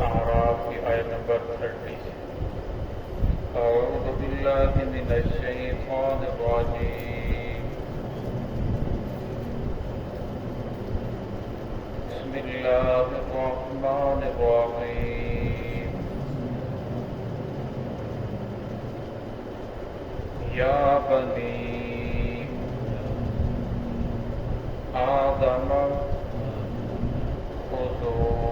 اعراف کی آیت نمبر 30 اعوذ باللہ من الشیطان الرجیم بسم اللہ الرحمن الرحیم یا بنی آدم خذوا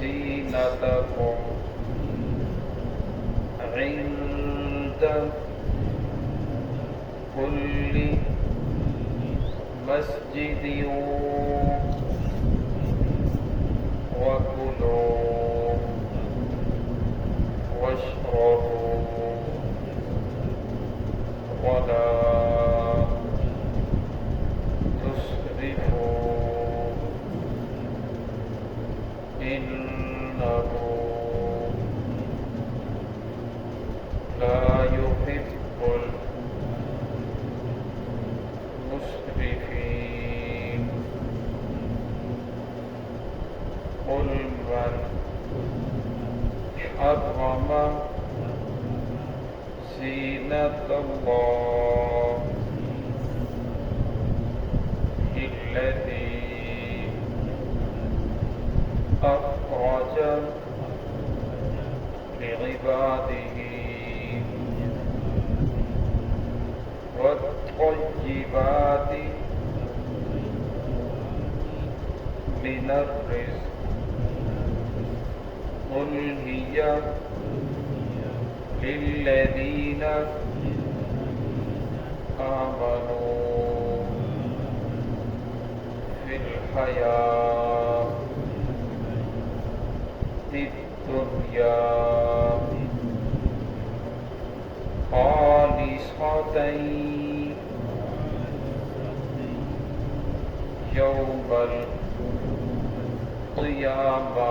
زینتکم عند كل مسجد وكلوا واشربوا ولا تسرفوا إنه لا يحب المسرفين قل من حرم زينة الله التي أخرج لعباده والطيبات من الرزق قل هي للذين آمنوا في الحياة الدنيا خالصة يوم القيامة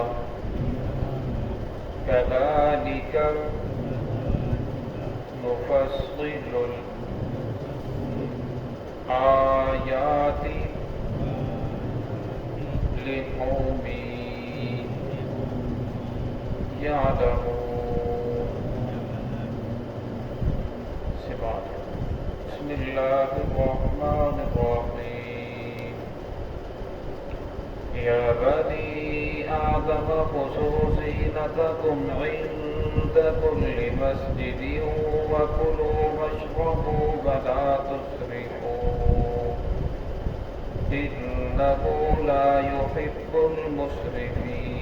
كذلك نفصل الآيات لقوم يعلمون. بسم الله الرحمن الرحيم يا بني آدم خذوا زينتكم عند كل مسجد وكلوا واشربوا ولا تسرفوا إنه لا يحب المسرفين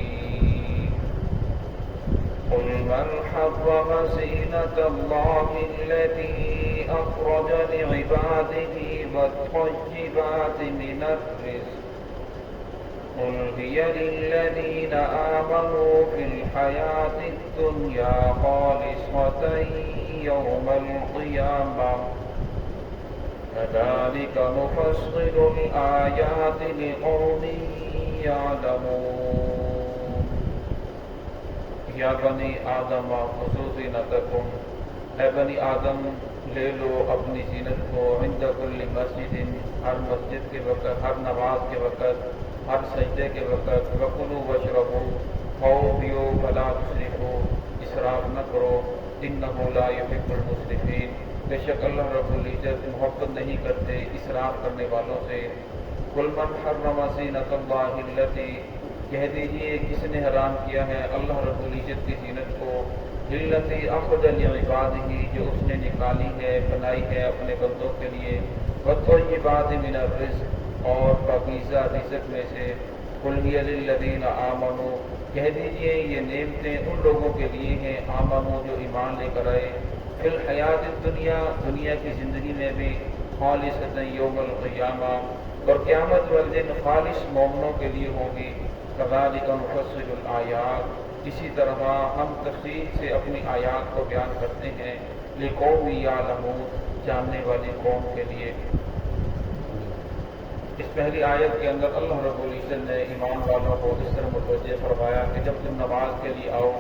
قل من حرم زينة الله التي أخرج لعباده والطيبات من الرزق قل هي للذين آمنوا في الحياة الدنيا خالصة يوم القيامة كذلك نفصل الآيات لقوم يعلمون. یا بنی آدم خذوا زینتکم، اے بنی آدم لے لو اپنی زینت کو عند کل مسجد، ہر مسجد کے وقت، ہر نماز کے وقت، ہر سجدے کے وقت، وکلوا واشربوا، کھاؤ پیو ولا تسرفوا، اسراف نہ کرو، انہ لا یحب المسرفین، بے شک اللہ رب العزت محبت نہیں کرتے اسراف کرنے والوں سے. قل من حرم زینۃ اللہ التی، کہہ دیجئے کس نے حرام کیا ہے اللہ رب العزت کی زینت کو، التی اخرج لعبادہ، جو اس نے نکالی ہے بنائی ہے اپنے بندوں کے لیے، والطیبات من الرزق، اور پاکیزہ رزق میں سے. قل ہی للذین آمنوا، کہہ دیجئے یہ نعمتیں ان لوگوں کے لیے ہیں آمنوا جو ایمان لے کر آئے، فی الحیات الدنیا، دنیا کی زندگی میں بھی، خالصۃ یوم القیامہ، اور قیامت والے دن خالص مومنوں کے لیے ہوگی. کذالک نفصل الآیات، اسی طرح ہم تفصیل سے اپنی آیات کو بیان کرتے ہیں، لقوم یعلمون، جاننے والی قوم کے لیے. اس پہلی آیت کے اندر اللہ رب العزت نے ایمان والوں کو اس طرح متوجہ فرمایا کہ جب تم نماز کے لیے آؤ،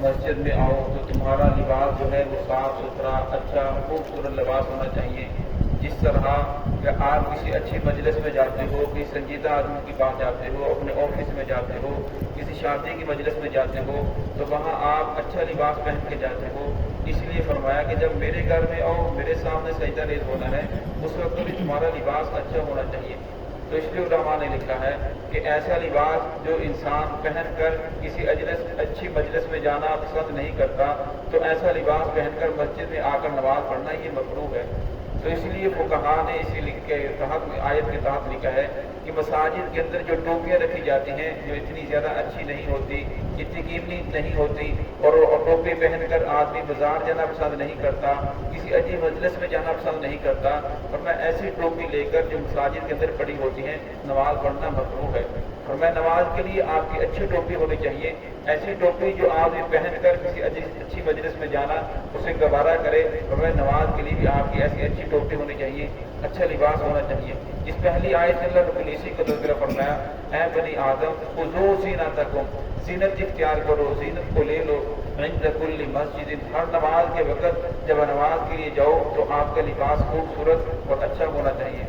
مسجد میں آؤ، تو تمہارا لباس جو ہے وہ صاف ستھرا، اچھا، خوبصورت لباس ہونا چاہیے. जिस तरह कि आप किसी अच्छी मजलिस में जाते हो, किसी संजीदा आदमी के पास जाते हो, अपने ऑफिस में जाते हो, किसी शादी की मजलिस में जाते हो, तो वहाँ आप अच्छा लिबास पहन के जाते हो। इसलिए फरमाया कि जब मेरे घर में आओ, मेरे सामने सजदा रेज़ होना है, उस वक्त भी तुम्हारा लिबास अच्छा होना चाहिए। तो इसलिए उलमा ने लिखा है कि ऐसा लिबास जो इंसान पहनकर किसी अच्छी मजलिस में जाना पसंद नहीं करता, तो ऐसा लिबास पहनकर मस्जिद में आकर नमाज पढ़ना ये मकरूह है। तो इसलिए फुक़हा ने इसी आयत के तहत लिखा है कि मसाजिद के अंदर जो टोपियाँ रखी जाती हैं, जो इतनी ज़्यादा अच्छी नहीं होती, इतनी कीमती नहीं होती, और टोपी पहनकर आदमी बाजार जाना पसंद नहीं करता, किसी अजीब मजलिस में जाना पसंद नहीं करता, और मैं ऐसी टोपी लेकर जो मसाजिद के अंदर पड़ी होती हैं नमाज पढ़ना मकरूह है। और मैं नमाज के लिए आपकी अच्छी टोपी होनी चाहिए, ऐसी टोपी जो आदमी पहनकर किसी अच्छी मजलिस में जाना उसे गवारा करे। और मैं नमाज के लिए भी आपकी ऐसी अच्छी टोपी होनी चाहिए, अच्छा लिबास होना चाहिए। इस पहली आयत से अल्लाह रब्बुल इज़्ज़त को तज़किरा फरमाया, ऐ बनी आदम खुज़ू ज़ीनतकुम, ज़ीनत इख्तियार करो, ज़ीनत को ले लो, इंद कुल्ली मस्जिद, हर नमाज के वक़्त जब नमाज के लिए जाओ तो आपका लिबास खूबसूरत और अच्छा होना चाहिए।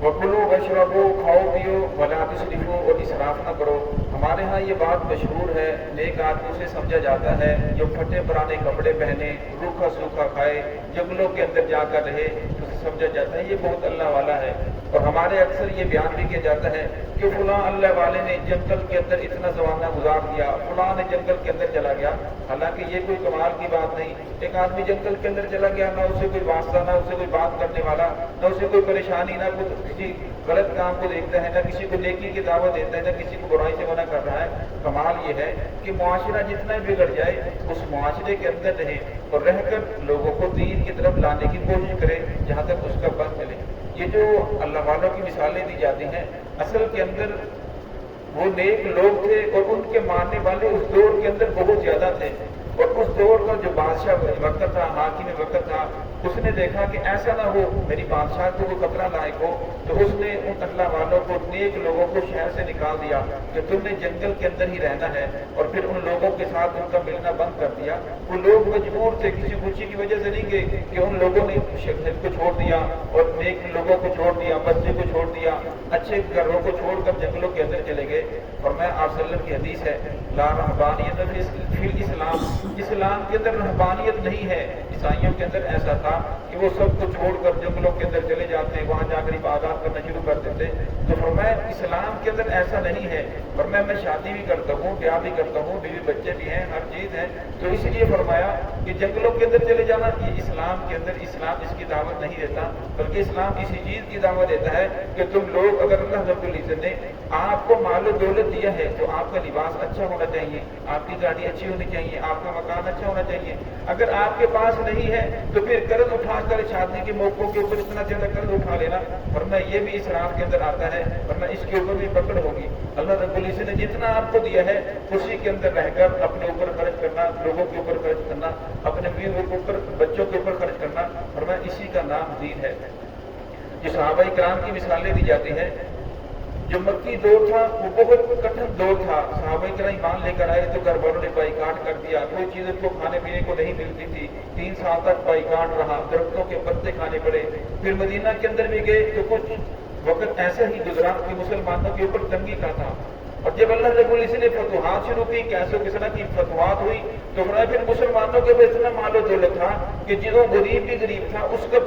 वकुलू वशरबू, खाओ पियो, वला तुसरिफू, और इसराफ न करो। हमारे यहाँ ये बात मशहूर है, नेक आदमी से समझा जाता है जो फटे पुराने कपड़े पहने, रूखा सूखा खाए, जंगलों के अंदर जाकर रहे, उसे समझा जाता है ये बहुत अल्लाह वाला है। और हमारे अक्सर ये बयान भी किया जाता है कि फलां अल्लाह वाले ने जंगल के अंदर इतना ज़माना गुजार दिया, फलां ने जंगल के अंदर चला गया। हालांकि ये कोई कमाल की बात नहीं। एक आदमी जंगल के अंदर चला गया, ना उसे कोई वास्ता, ना उसे कोई बात करने वाला, ना उसे कोई परेशानी, ना कोई किसी गलत काम को देखता है, ना किसी को नेकी की दावत देता है, ना किसी को बुराई से मना कर रहा है। कमाल ये है कि मुआशरा जितना बिगड़ जाए उस मुआशरे के अंदर रहे और रहकर लोगों को दीन की तरफ लाने की कोशिश करे जहाँ तक उसका बस चले। ये जो अल्लाह वालों की मिसालें दी जाती हैं, असल के अंदर वो नेक लोग थे और उनके मानने वाले उस दौर के अंदर बहुत ज्यादा थे। और उस दौर का जो बादशाह वक्त था, हाकिम वक्त था, उसने देखा कि ऐसा ना हो मेरी बादशाह को कोई खतरा लायक हो, तो उसने उन अल्लाह वालों को, नेक लोगों को शहर से निकाल दिया कि तुमने जंगल के अंदर ही रहना है, और फिर उन लोगों के साथ उनका मिलना बंद कर दिया। वो लोग मजबूर थे, किसी खुशी की वजह से नहीं गए कि उन लोगों ने शहर को छोड़ दिया और नेक लोगों को छोड़ दिया, मस्जिद को छोड़ दिया, अच्छे घरों को छोड़कर जंगलों के अंदर चले गए। और मैं आप सल्लल्लाहु अलैहि वसल्लम की हदीस है, ला रहबानियत फिल इस्लाम, इस्लाम के अंदर रहबानियत नहीं है। ईसाइयों के अंदर ऐसा था कि वो सब कुछ छोड़कर जंगलों के अंदर चले जाते, वहां जाकर इबादत करना शुरू कर देते। तो फरमाया इस्लाम के अंदर ऐसा नहीं है। फरमाया मैं शादी भी करता हूँ, ब्याह भी करता हूँ, बीवी बच्चे भी हैं, हर चीज है। तो इसलिए फरमाया कि जंगलों के अंदर चले जाना ये इस्लाम के अंदर, इस्लाम इसकी दावत नहीं देता, बल्कि इस्लाम इसी चीज की दावत देता है कि तुम लोग, अगर अल्लाह रब्बुल इज़्ज़त ने आपको मालो दौलत दिया है तो आपका लिबास अच्छा होना चाहिए, आपकी गाड़ी अच्छी होनी चाहिए, आपका मकान अच्छा होना चाहिए। अगर आपके पास नहीं है तो फिर कर्ज उठाकर शादी के मौकों के ऊपर इतना ज्यादा कर्ज उठा लेना, वरना ये भी इस्राफ के अंदर आता है, वरना इसके ऊपर भी पकड़ होगी। अल्लाह रब्बुल इज़्ज़त ने जितना आपको दिया है उसी के अंदर रहकर अपने ऊपर खर्च करना, लोगों के ऊपर खर्च करना, अपने बीवी के ऊपर, बच्चों के ऊपर खर्च करना, वरना इसी का नाम दीन है। जो सहाबाए किराम की मिसालें दी जाती हैं, जो मक्की दौर था वो बहुत कठिन दौर था। सहाबाए किराम ईमान लेकर आए तो घर वालों ने बाइकाट कर दिया, कोई चीज उनको खाने पीने को नहीं मिलती थी, 3 साल तक बाइकाट रहा, दरख्तों के पत्ते खाने पड़े। फिर मदीना के अंदर भी गए तो कुछ वक्त ऐसा ही गुजरा कि मुसलमानों के ऊपर तंगी का था। और जब अल्लाह रब्बुल इज़्ज़त ने फतवाहत शुरू की, कैसो किस तरह की फतवाहत हुई, तो फिर मुसलमानों के ऊपर इतना मालो दौलत था कि जो गरीब भी गरीब था उसका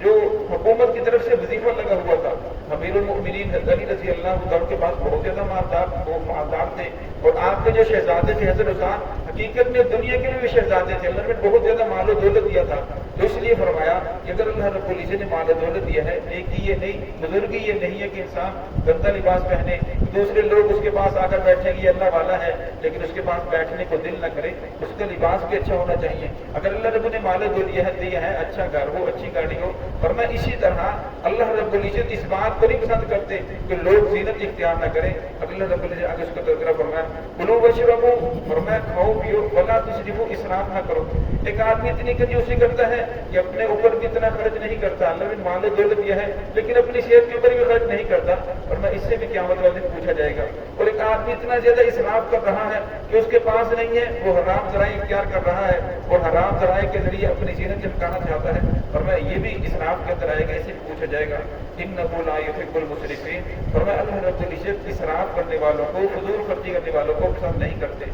जो हुकूमत की तरफ से वजीफा लगा हुआ था। अमीरुल मोमिनीन अली रज़ी अल्लाह तआला के पास बहुत ज्यादा मालदार थे, और आपके जो शहजादे थे हज़रत हुसैन, हकीकत में दुनिया के लिए भी शहजादे थे, अल्लाह ने बहुत ज्यादा मालो दौलत दिया था। तो इसलिए फरमाया कि अगर अल्लाह रब्बुल इज़्ज़त ने मालो दौलत दिया है, नेकी ये नहीं, बुजुर्गी ये नहीं है कि इंसान गंदा लिबास पहने, दूसरे लोग उसके पास आकर बैठेंगे ये अल्लाह वाला है, लेकिन उसके पास बैठने को दिल न करे, उसका लिबास भी अच्छा होना चाहिए। अगर अल्लाह रब्बुल ने मालो दिया है, अच्छा घर हो, अच्छी गाड़ी हो, और मैं इसी तरह अल्लाह रब्बुल इज़्ज़त इस बात को नहीं पसंद करते कि लोग ज़ीनत इख्तियार न करें। अल्लाह रब्बुल इज़्ज़त आगे उसका तज़किरा फरमाया, कुलू वशरबू, फरमाया खाओ पियो, वला तुसरिफू, इसराफ ना करो। एक आदमी इतनी कंजूसी करता है कि अपने ऊपर भी इतना खर्च नहीं करता, अल्लाह ने माल दौलत दिया है लेकिन अपनी सेहत के ऊपर भी खर्च नहीं करता, और मैं इससे भी क़यामत वाले दिन पूछा जाएगा। और एक आदमी इतना ज्यादा इसराफ कर रहा है कि उसके पास नहीं है, वो हराम ज़राए इख्तियार कर रहा है और हराम ज़राए के जरिए अपनी जीनत चमकाना चाहता है, और मैं ये भी इसराफ के अंदर आएगा, इससे पूछा जाएगा। इन्नहु ला युहिब्बुल मुसरिफीन, और मैं अल्लाह रब्बुल इज्जत इसराफ करने वालों को, फजूल खर्ची करने वालों को पसंद नहीं करते।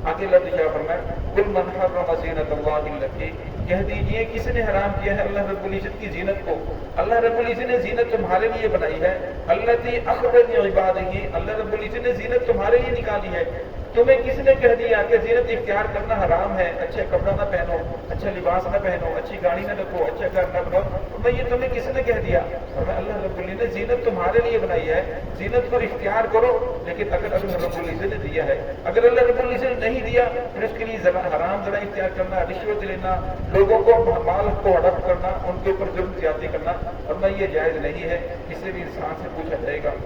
आगे अल्लाह ताला फरमाया कुल मन हर्रम ज़ीनतल्लाहि अल्लती, कह दीजिए किसने हराम किया है अल्लाह रब्बुल इज्जत की जीनत को। अल्लाह रब्बुल इज्जत ने जीनत तुम्हारे लिए बनाई है, अल्लती अखरज इबादिही, अल्लाह रब्बुल इज्जत ने जीनत तुम्हारे लिए निकाली है। तुम्हें किसने कह दिया कि जीनत इख्तियार करना हराम है, अच्छा कपड़ा ना पहनो, अच्छा लिबास ना पहनो, अच्छी गाड़ी ना रखो, अच्छा घर ना बनाओ, तो ये तुम्हें किसने कह दिया? और मैं अल्लाह रब्बुल इज्जत ने जीनत तुम्हारे लिए बनाई है, जीनत को इख्तियार करो। लेकिन अगर अल्लाह रब्बुल इज्जत ने दिया है, अगर अल्लाह रब्बुल इज्जत ने नहीं दिया, फिर उसके लिए हराम ज़रा इख्तियार करना, रिश्वत लेना, लोगों को माल को हड़प करना, उनके ऊपर जुर्म ज्यादती करना, और मैं ये जायज़ नहीं है। इससे भी इंसान से पूछा जाएगा।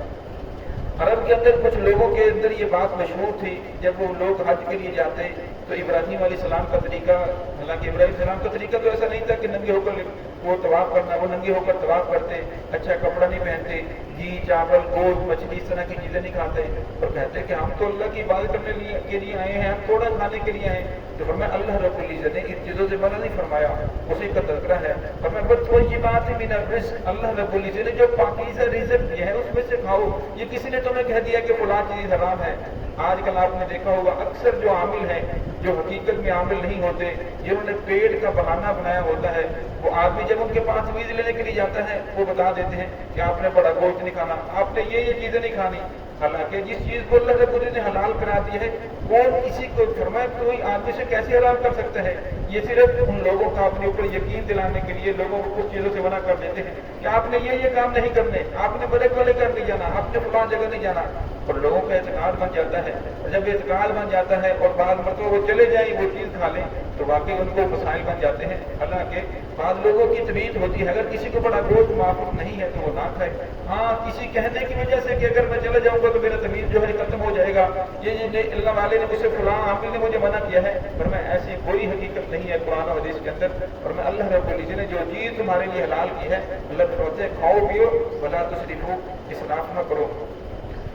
अरब के अंदर कुछ लोगों के अंदर ये बात मशहूर थी, जब वो लोग हज के लिए जाते तो इब्राहीम अलैहिस्सलाम का तरीका, हालांकि इब्राहीम सलाम का तरीका तो ऐसा नहीं था कि नंगे होकर वो तवाफ करना, वो नंगे होकर तवाफ करते, अच्छा कपड़ा नहीं पहनते, घी चावल गोश्त मछली इस तरह की चीजें नहीं खाते, और कहते कि हम तो अल्लाह की इबादत करने के लिए आए हैं, हम थोड़ा खाने के लिए आए। तो फरमाया अल्लाह रब्बुल इज्जत ने इन चीजों से मना नहीं फरमाया, उसी का तज़किरा है। फरमाया बस कोई बात ही मिन रिज़्क़, अल्लाह रब्बुल इज्जत ने जो पाकीज़ा रिज़्क़ दिया है उसमें से खाओ। ये किसी ने तुम्हें कह दिया कि फलां चीज हराम है। आजकल आपने देखा होगा अक्सर जो आमिल हैं, जो हकीकत में आमिल नहीं होते, जिन्होंने पेट का बहाना बनाया होता है, वो आदमी जब उनके पास वीज लेने के लिए जाता है वो बता देते हैं कि आपने बड़ा गोश्त नहीं खाना, आपने ये चीजें नहीं खानी। हालांकि जिस चीज को अल्लाह रब्बुल इज्जत ने हलाल करा दी है वो किसी को फरमाया कोई आदमी से कैसे हराम कर सकता है। ये सिर्फ उन लोगों का अपने ऊपर यकीन दिलाने के लिए लोगों को कुछ चीजों से मना कर देते हैं कि आपने ये काम नहीं करने, आपने बड़े बड़े कर नहीं जाना, आपने फलां जगह नहीं जाना, और लोगों का एतकाद बन जाता है। और जब एतकाद बन जाता है और बाद मतलब वो चले जाए वो चीज खा लें तो वाकई उनको मसाइल बन जाते हैं। हालांकि बाद लोगों की तबीयत होती है, अगर किसी को बड़ा गोश्त माफूक नहीं है तो वो ना खाए। हाँ, किसी कहने की वजह से कि अगर मैं चले जाऊंगा तो मेरा तबीयत जो है खत्म हो जाएगा, ये अल्लाह वाले ने मुझसे फलां आमिल ने मुझे मना किया है, पर मैं ऐसी कोई हकीकत नहीं है कुरान और हदीस के अंदर। और मैं अल्लाह रब्बुल इज्जत ने जो चीज तुम्हारे लिए हलाल की है, अल्लाह फरमाते हैं खाओ पियो वला तुसरिफू, इसराफ न करो।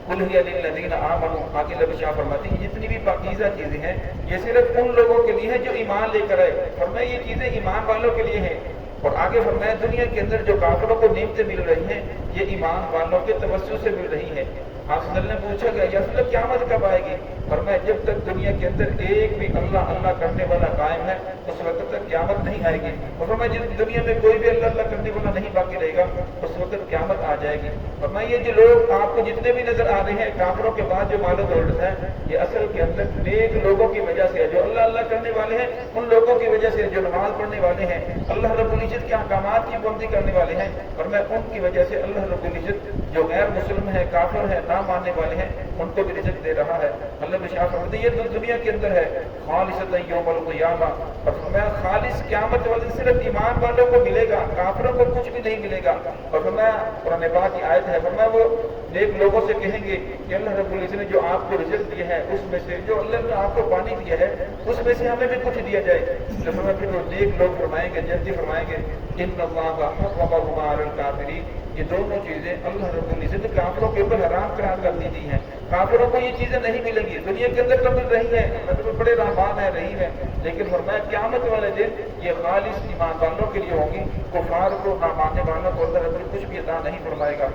कुल हिया लिल्लज़ीना आमनू, आगे नबी शाह फरमाते हैं जितनी भी पाकीज़ा चीजें हैं ये सिर्फ उन लोगों के लिए है जो ईमान लेकर आए। फरमाया ये चीजें ईमान वालों के लिए हैं। और आगे फरमाया दुनिया के अंदर जो काफिरों को नेमतें मिल रही हैं ये ईमान वालों के तवज्जुह से मिल रही हैं। आपसे ने पूछा गया या रसूल क़यामत कब आएगी? फरमाया जब तक दुनिया के अंदर एक भी अल्लाह अल्लाह करने वाला कायम है उस वक्त तक क़यामत नहीं आएगी। और फरमाया जिस दुनिया में कोई भी अल्लाह अल्लाह करने वाला नहीं बाकी रहेगा उस वक्त क़यामत आ जाएगी। फरमाया ये जो लोग आपको जितने भी नजर आ रहे हैं काफिरों के बाद जो मालो दौलत है ये असल के अंदर नेक लोगों की वजह से है, जो अल्लाह अल्लाह करने वाले हैं उन लोगों की वजह से, जो नमाज पढ़ने वाले हैं, अल्लाह रब्बुल इज्जत के अहकामात की पाबंदी करने वाले हैं। और मैं उनकी वजह से अल्लाह रब्बुल इज्जत जो गैर मुस्लिम है, काफिर है, ना मानने वाले हैं उनको भी रिज़्क़ दे रहा है। अल्लाह बिशार फरमाते ये तो दुनिया के अंदर है खालिसतन यौमल क़ियामा, और फरमाया खालिस क़यामत वाले सिर्फ ईमान वालों को मिलेगा, काफिरों को कुछ भी नहीं मिलेगा। और फरमाया कुरान पाक की आयत है, फरमाया वो नेक लोगों से कहेंगे कि अल्लाह रब्बुल इज्जत ने जो आपको रिज़्क़ दिया है उसमें से, जो अल्लाह ने आपको पानी दिया है उसमें से हमें भी कुछ दिया जाए। तो फरमाया फिर वो नेक लोग फरमाएंगे, जल्दी फरमाएंगे इन्नल्लाहा हर्रमहुमा अलल काफिरीन, ये दोनों चीजें अल्लाह रब्बुल इज्जत ने काफिरों के ऊपर हराम करार कर दी हैं। काफिरों को ये चीजें नहीं मिलेंगी, दुनिया के अंदर तो मिल रही है, मतलब बड़े रहमान है, रहीम है, लेकिन फरमाया क़यामत वाले दिन ये खालिस ईमान वालों के लिए होंगी, कुफार को, ना मानने वालों को अल्लाह रब्बुल कुछ भी अता नहीं फरमाएगा।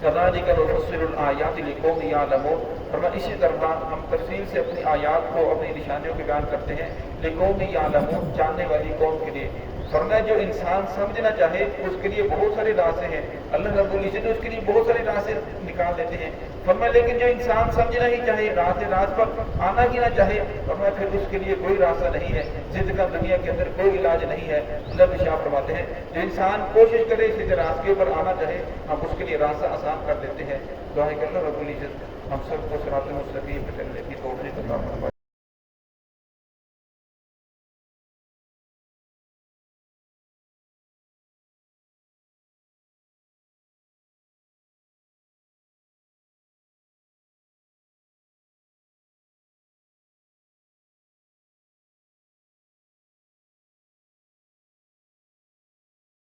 कज़ालिका नुफ़स्सिलुल आयाति लिक़ौमिन यअलमून, फरमाया इसी तरह हम तफसील से अपनी आयात को, अपनी निशानियों को बयान करते हैं लिक़ौमिन यअलमून, जानने वाली कौम के लिए। फरमाया जो इंसान समझना चाहे उसके लिए बहुत सारे रास्ते हैं, अल्लाह रब्बुल इज्जत ने उसके लिए बहुत सारे रास्ते निकाल देते हैं। फरमाया लेकिन जो इंसान समझना ही चाहे, रात पर आना ही ना चाहे, फरमाया फिर उसके लिए कोई रास्ता नहीं है, जिद का दुनिया के अंदर कोई इलाज नहीं है। अल्लाह बिशार फरमाते हैं जो इंसान कोशिश करे सीधे रास्ते पर आना चाहे हम उसके लिए रास्ता आसान कर देते हैं। दुआ है कि अल्लाह रब्बुल इज्जत हम सबको सिरात मुस्तकीम पे चलने की तौफीक अता फरमाए।